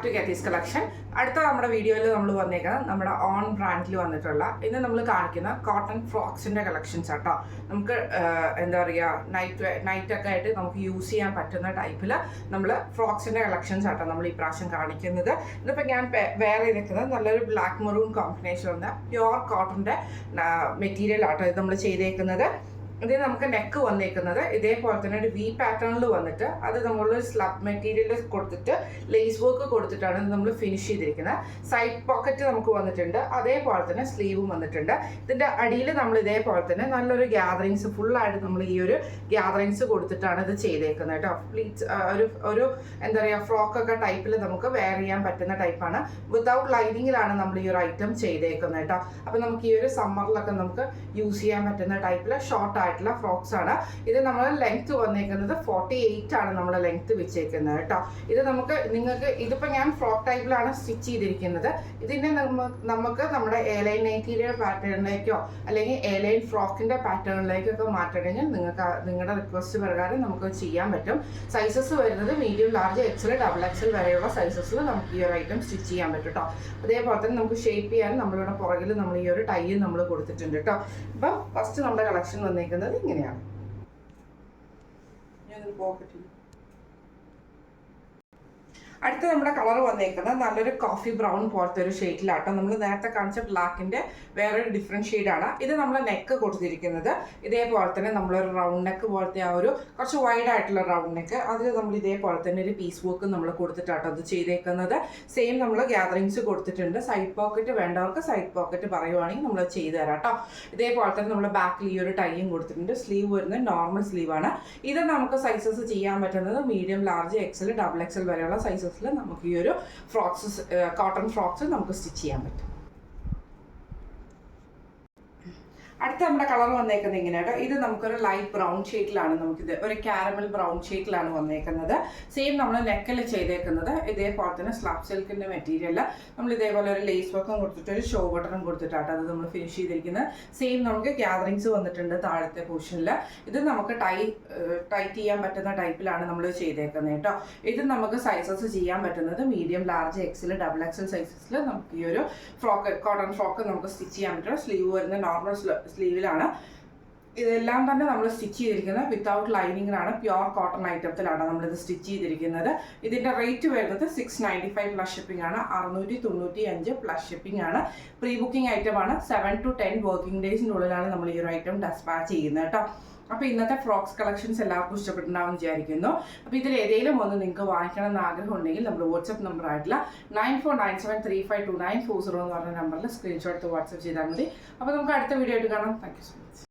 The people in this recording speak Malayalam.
Back to ഗെറ്റീസ് collection. അടുത്ത നമ്മുടെ വീഡിയോയിൽ നമ്മൾ വന്നേക്കുന്നത് നമ്മുടെ ഓൺ ബ്രാൻഡിൽ വന്നിട്ടുള്ള ഇന്ന് നമ്മൾ കാണിക്കുന്ന കോട്ടൺ ഫ്രോക്സിൻ്റെ കളക്ഷൻസ് ആട്ടോ. നമുക്ക് എന്താ പറയുക നൈറ്റൊക്കെ ആയിട്ട് നമുക്ക് യൂസ് ചെയ്യാൻ പറ്റുന്ന ടൈപ്പിൽ നമ്മൾ ഫ്രോക്സിൻ്റെ കളക്ഷൻസ് ആട്ടോ നമ്മൾ ഈ പ്രാവശ്യം കാണിക്കുന്നത്. ഇതിപ്പോൾ ഞാൻ വേറെ ഇരിക്കുന്നത് നല്ലൊരു ബ്ലാക്ക് മെറൂൺ കോമ്പിനേഷൻ വന്ന പ്യുവർ കോട്ടൻ്റെ മെറ്റീരിയൽ ആട്ടോ ഇത് നമ്മൾ ചെയ്തേക്കുന്നത്. ഇത് നമുക്ക് നെക്ക് വന്നേക്കുന്നത് ഇതേപോലെ തന്നെ ഒരു വി പാറ്റേണിൽ വന്നിട്ട് അത് നമ്മൾ സ്ലബ് മെറ്റീരിയൽ കൊടുത്തിട്ട് ലേസ് വർക്ക് കൊടുത്തിട്ടാണ് ഇത് നമ്മൾ ഫിനിഷ് ചെയ്തിരിക്കുന്നത്. സൈഡ് പോക്കറ്റ് നമുക്ക് വന്നിട്ടുണ്ട്, അതേപോലെ തന്നെ സ്ലീവും വന്നിട്ടുണ്ട്. ഇതിൻ്റെ അടിയിൽ നമ്മൾ ഇതേപോലെ തന്നെ നല്ലൊരു ഗ്യാതറിങ്സ് ഫുള്ളായിട്ട് നമ്മൾ ഈ ഒരു ഗ്യാതറിങ്സ് കൊടുത്തിട്ടാണ് ഇത് ചെയ്തേക്കുന്നത് കേട്ടോ. പ്ലീറ്റ്സ് ഒരു എന്താ പറയുക ഫ്രോക്കൊക്കെ ടൈപ്പിൽ നമുക്ക് വെയർ ചെയ്യാൻ പറ്റുന്ന ടൈപ്പാണ്. വിത്തൗട്ട് ലൈനിങ്ങിലാണ് നമ്മൾ ഈ ഒരു ഐറ്റം ചെയ്തേക്കുന്നത് കേട്ടോ. അപ്പോൾ നമുക്ക് ഈ ഒരു സമ്മറിലൊക്കെ നമുക്ക് യൂസ് ചെയ്യാൻ പറ്റുന്ന ടൈപ്പിൽ ഷോർട്ട് ഫ്രോക്സ് ആണ്. ഇത് നമ്മൾ ലെങ്ത് വന്നേക്കുന്നത് 48 ആണ് നമ്മൾ ലെങ്ത് വെച്ചേക്കുന്നത് കേട്ടോ. ഇത് നിങ്ങൾക്ക് ഇതിപ്പോൾ ഞാൻ ഫ്രോക്ക് ടൈപ്പിലാണ് സ്റ്റിച്ച് ചെയ്തിരിക്കുന്നത്. ഇതിനെ നമുക്ക് നമ്മുടെ എയർലൈൻ മെറ്റീരിയൽ പാറ്റേണിലേക്കോ അല്ലെങ്കിൽ എയർലൈൻ ഫ്രോക്കിന്റെ പാറ്റേണിലേക്കൊക്കെ മാറ്റണമെങ്കിൽ നിങ്ങളുടെ റിക്വസ്റ്റ് പ്രകാരം നമുക്ക് ചെയ്യാൻ പറ്റും. സൈസസ് വരുന്നത് medium, large, XL, double XL വരെയുള്ള സൈസസിൽ നമുക്ക് ഈ ഒരു ഐറ്റം സ്റ്റിച്ച് ചെയ്യാൻ പറ്റും കേട്ടോ. അതേപോലെ തന്നെ നമുക്ക് ഷേപ്പ് ചെയ്യാൻ നമ്മളിവിടെ പുറകിൽ നമ്മൾ ഈ ഒരു ടൈ നമ്മൾ കൊടുത്തിട്ടുണ്ട് കേട്ടോ. അപ്പം ഫസ്റ്റ് നമ്മുടെ കളക്ഷൻ വന്നേക്കുന്നത് ഇങ്ങനെയാണ്. ഞാനൊരു പോക്കറ്റ് അടുത്ത നമ്മുടെ കളർ വന്നേക്കുന്നത് നല്ലൊരു കോഫി ബ്രൗൺ പോലത്തെ ഒരു ഷെയ്ഡിലാട്ടോ. നമ്മൾ നേരത്തെ കാണിച്ച ബ്ലാക്കിന്റെ വേറൊരു ഡിഫറെന്റ് ഷെയ്ഡാണ്. ഇത് നമ്മൾ നെക്ക് കൊടുത്തിരിക്കുന്നത് ഇതേപോലെ തന്നെ നമ്മളൊരു റൗണ്ട് നെക്ക് പോലത്തെ ആ ഒരു കുറച്ച് വൈഡ് ആയിട്ടുള്ള റൗണ്ട് നെക്ക്, അതിൽ നമ്മൾ ഇതേപോലെ തന്നെ ഒരു പീസ് വർക്ക് നമ്മൾ കൊടുത്തിട്ടാട്ടോ അത് ചെയ്തേക്കുന്നത്. സെയിം നമ്മൾ ഗ്യാതറിങ്സ് കൊടുത്തിട്ടുണ്ട്. സൈഡ് പോക്കറ്റ് വേണ്ടവർക്ക് സൈഡ് പോക്കറ്റ് പറയുവാണെങ്കിൽ നമ്മൾ ചെയ്തു തരാം കേട്ടോ. ഇതേപോലെ തന്നെ നമ്മൾ ബാക്കിൽ ഈ ഒരു ടൈയും കൊടുത്തിട്ടുണ്ട്. സ്ലീവ് വരുന്നത് നോർമൽ സ്ലീവാണ്. ഇത് നമുക്ക് സൈസസ് ചെയ്യാൻ പറ്റുന്നത് medium, large, XL, double XL വരെയുള്ള സൈസസ് നമുക്ക് ഈ ഒരു ഫ്രോക്സ് കോട്ടൺ ഫ്രോക്സ് നമുക്ക് സ്റ്റിച്ച് ചെയ്യാൻ പറ്റും. അടുത്ത നമ്മുടെ കളർ വന്നേക്കുന്നത് ഇങ്ങനെയാട്ടോ. ഇത് നമുക്കൊരു ലൈറ്റ് ബ്രൗൺ ഷെയ്ഡിലാണ്, നമുക്കിത് ഒരു കാരമൽ ബ്രൗൺ ഷെയ്ഡിലാണ് വന്നേക്കുന്നത്. സെയിം നമ്മൾ നെക്കിൽ ചെയ്തേക്കുന്നത് ഇതേപോലെ തന്നെ സ്ലാബ് സിൽക്കിന്റെ മെറ്റീരിയൽ നമ്മൾ ഇതേപോലെ ഒരു ലേസ് വർക്കും കൊടുത്തിട്ട് ഒരു ഷോ ബട്ടണും കൊടുത്തിട്ടാട്ടോ അത് നമ്മൾ ഫിനിഷ് ചെയ്തിരിക്കുന്നത്. സെയിം നമുക്ക് ഗ്യാതറിങ്സ് വന്നിട്ടുണ്ട് താഴത്തെ പോർഷനിൽ. ഇത് നമുക്ക് ടൈറ്റ് ചെയ്യാൻ പറ്റുന്ന ടൈപ്പിലാണ് നമ്മൾ ചെയ്തേക്കുന്നത് കേട്ടോ. ഇത് നമുക്ക് സൈസസ് ചെയ്യാൻ പറ്റുന്നത് medium, large, XL, double XL സൈസസിൽ നമുക്ക് ഈ ഒരു ഫ്രോക്ക് കോട്ടൺ ഫ്രോക്ക് നമുക്ക് സ്റ്റിച്ച് ചെയ്യാൻ പറ്റും. സ്ലീവ് വരുന്ന നോർമൽ സ്ലീവിലാണ്. ഇതെല്ലാം തന്നെ നമ്മൾ സ്റ്റിച്ച് ചെയ്തിരിക്കുന്നത് വിത്തൗട്ട് ലൈനിങ്ങിലാണ്, പ്യുവർ കോട്ടൺ ഐറ്റത്തിലാണ് നമ്മളിത് സ്റ്റിച്ച് ചെയ്തിരിക്കുന്നത്. ഇതിൻ്റെ റേറ്റ് വരുന്നത് 695 പ്ലസ് ഷിപ്പിംഗ് ആണ്. 695 പ്ലസ് ഷിപ്പിംഗ് ആണ്. പ്രീ ബുക്കിംഗ് ഐറ്റം ആണ്. 7 to 10 വർക്കിംഗ് ഡേയ്സിനുള്ളിലാണ് നമ്മൾ ഈ ഒരു ഐറ്റം ഡെസ്പാച്ച് ചെയ്യുന്നത് കേട്ടോ. അപ്പോൾ ഇന്നത്തെ ഫ്രോക്സ് കളക്ഷൻസ് എല്ലാവർക്കും ഇഷ്ടപ്പെട്ടുണ്ടാവും വിചാരിക്കുന്നു. അപ്പോൾ ഇതിൽ ഏതെങ്കിലും ഒന്ന് നിങ്ങൾക്ക് വാങ്ങിക്കണം എന്ന് ആഗ്രഹം ഉണ്ടെങ്കിൽ നമ്മൾ വാട്സപ്പ് നമ്പർ ആയിട്ടുള്ള 9497352940 എന്ന് പറഞ്ഞ നമ്പറിൽ സ്ക്രീൻഷോട്ട് വാട്സപ്പ് ചെയ്താൽ മതി. അപ്പോൾ നമുക്ക് അടുത്ത വീഡിയോ ആയിട്ട് കാണാം. Thank you so much.